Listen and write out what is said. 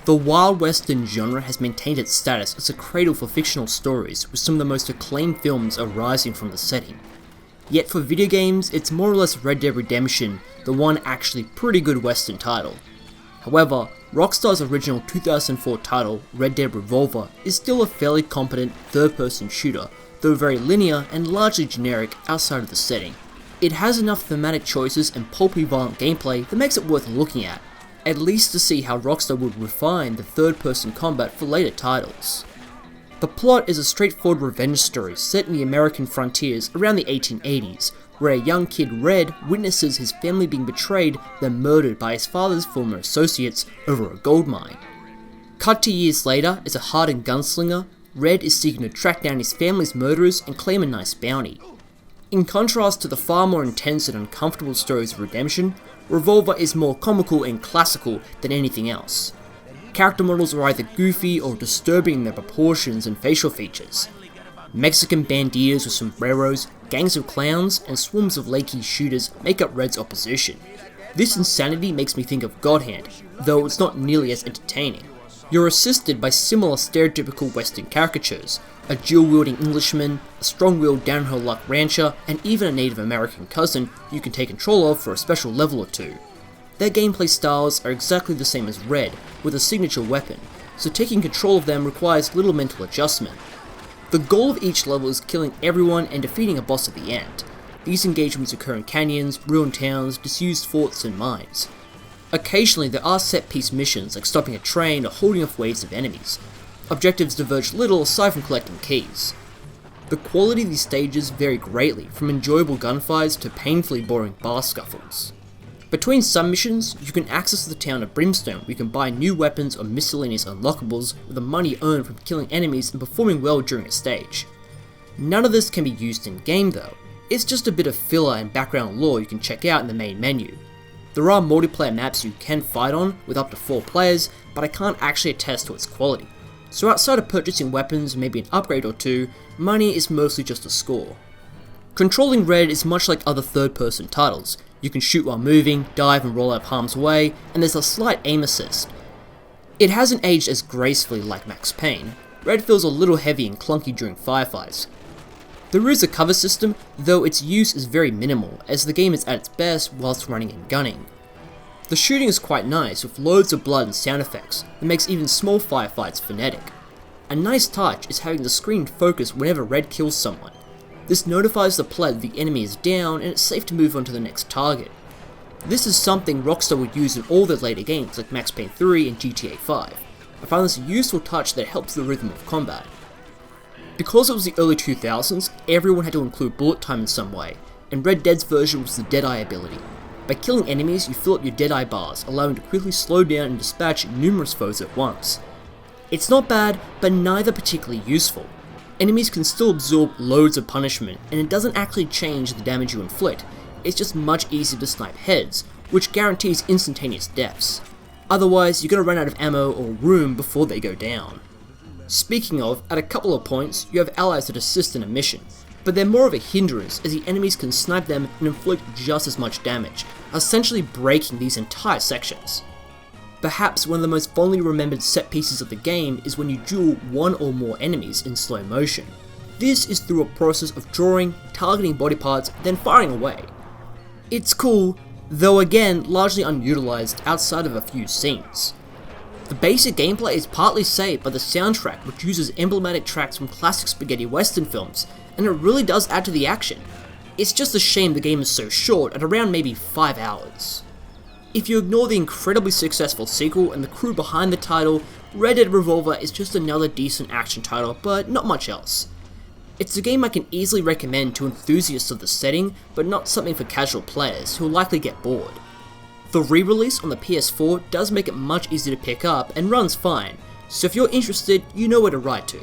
The Wild Western genre has maintained its status as a cradle for fictional stories, with some of the most acclaimed films arising from the setting. Yet for video games, it's more or less Red Dead Redemption, the one actually pretty good Western title. However, Rockstar's original 2004 title, Red Dead Revolver, is still a fairly competent third-person shooter, though very linear and largely generic outside of the setting. It has enough thematic choices and pulpy violent gameplay that makes it worth looking at least to see how Rockstar would refine the third-person combat for later titles. The plot is a straightforward revenge story set in the American frontiers around the 1880s, where a young kid, Red, witnesses his family being betrayed, then murdered by his father's former associates over a gold mine. Cut to years later, as a hardened gunslinger, Red is seeking to track down his family's murderers and claim a nice bounty. In contrast to the far more intense and uncomfortable stories of redemption, Revolver is more comical and classical than anything else. Character models are either goofy or disturbing in their proportions and facial features. Mexican banditos with sombreros, gangs of clowns, and swarms of lakey shooters make up Red's opposition. This insanity makes me think of God Hand, though it's not nearly as entertaining. You're assisted by similar stereotypical Western caricatures, a dual-wielding Englishman, a strong-willed downhill luck rancher, and even a Native American cousin you can take control of for a special level or two. Their gameplay styles are exactly the same as Red, with a signature weapon, so taking control of them requires little mental adjustment. The goal of each level is killing everyone and defeating a boss at the end. These engagements occur in canyons, ruined towns, disused forts, and mines. Occasionally there are set-piece missions like stopping a train or holding off waves of enemies. Objectives diverge little aside from collecting keys. The quality of these stages vary greatly, from enjoyable gunfights to painfully boring bar scuffles. Between some missions, you can access the town of Brimstone where you can buy new weapons or miscellaneous unlockables with the money earned from killing enemies and performing well during a stage. None of this can be used in game though, it's just a bit of filler and background lore you can check out in the main menu. There are multiplayer maps you can fight on with up to 4 players, but I can't actually attest to its quality. So outside of purchasing weapons and maybe an upgrade or two, money is mostly just a score. Controlling Red is much like other third-person titles. You can shoot while moving, dive and roll out of harm's way, and there's a slight aim assist. It hasn't aged as gracefully like Max Payne. Red feels a little heavy and clunky during firefights. There is a cover system, though its use is very minimal, as the game is at its best whilst running and gunning. The shooting is quite nice, with loads of blood and sound effects, that makes even small firefights frenetic. A nice touch is having the screen focus whenever Red kills someone. This notifies the player that the enemy is down and it's safe to move on to the next target. This is something Rockstar would use in all their later games like Max Payne 3 and GTA 5. I find this a useful touch that helps the rhythm of combat. Because it was the early 2000s, everyone had to include bullet time in some way, and Red Dead's version was the Deadeye ability. By killing enemies, you fill up your Deadeye bars, allowing you to quickly slow down and dispatch numerous foes at once. It's not bad, but neither particularly useful. Enemies can still absorb loads of punishment, and it doesn't actually change the damage you inflict, it's just much easier to snipe heads, which guarantees instantaneous deaths. Otherwise, you're gonna run out of ammo or room before they go down. Speaking of, at a couple of points, you have allies that assist in a mission, but they're more of a hindrance as the enemies can snipe them and inflict just as much damage, essentially breaking these entire sections. Perhaps one of the most fondly remembered set pieces of the game is when you duel one or more enemies in slow motion. This is through a process of drawing, targeting body parts, then firing away. It's cool, though again largely unutilized outside of a few scenes. The basic gameplay is partly saved by the soundtrack, which uses emblematic tracks from classic spaghetti western films, and it really does add to the action. It's just a shame the game is so short, at around maybe 5 hours. If you ignore the incredibly successful sequel and the crew behind the title, Red Dead Revolver is just another decent action title, but not much else. It's a game I can easily recommend to enthusiasts of the setting, but not something for casual players who will likely get bored. The re-release on the PS4 does make it much easier to pick up and runs fine, so if you're interested, you know where to write to.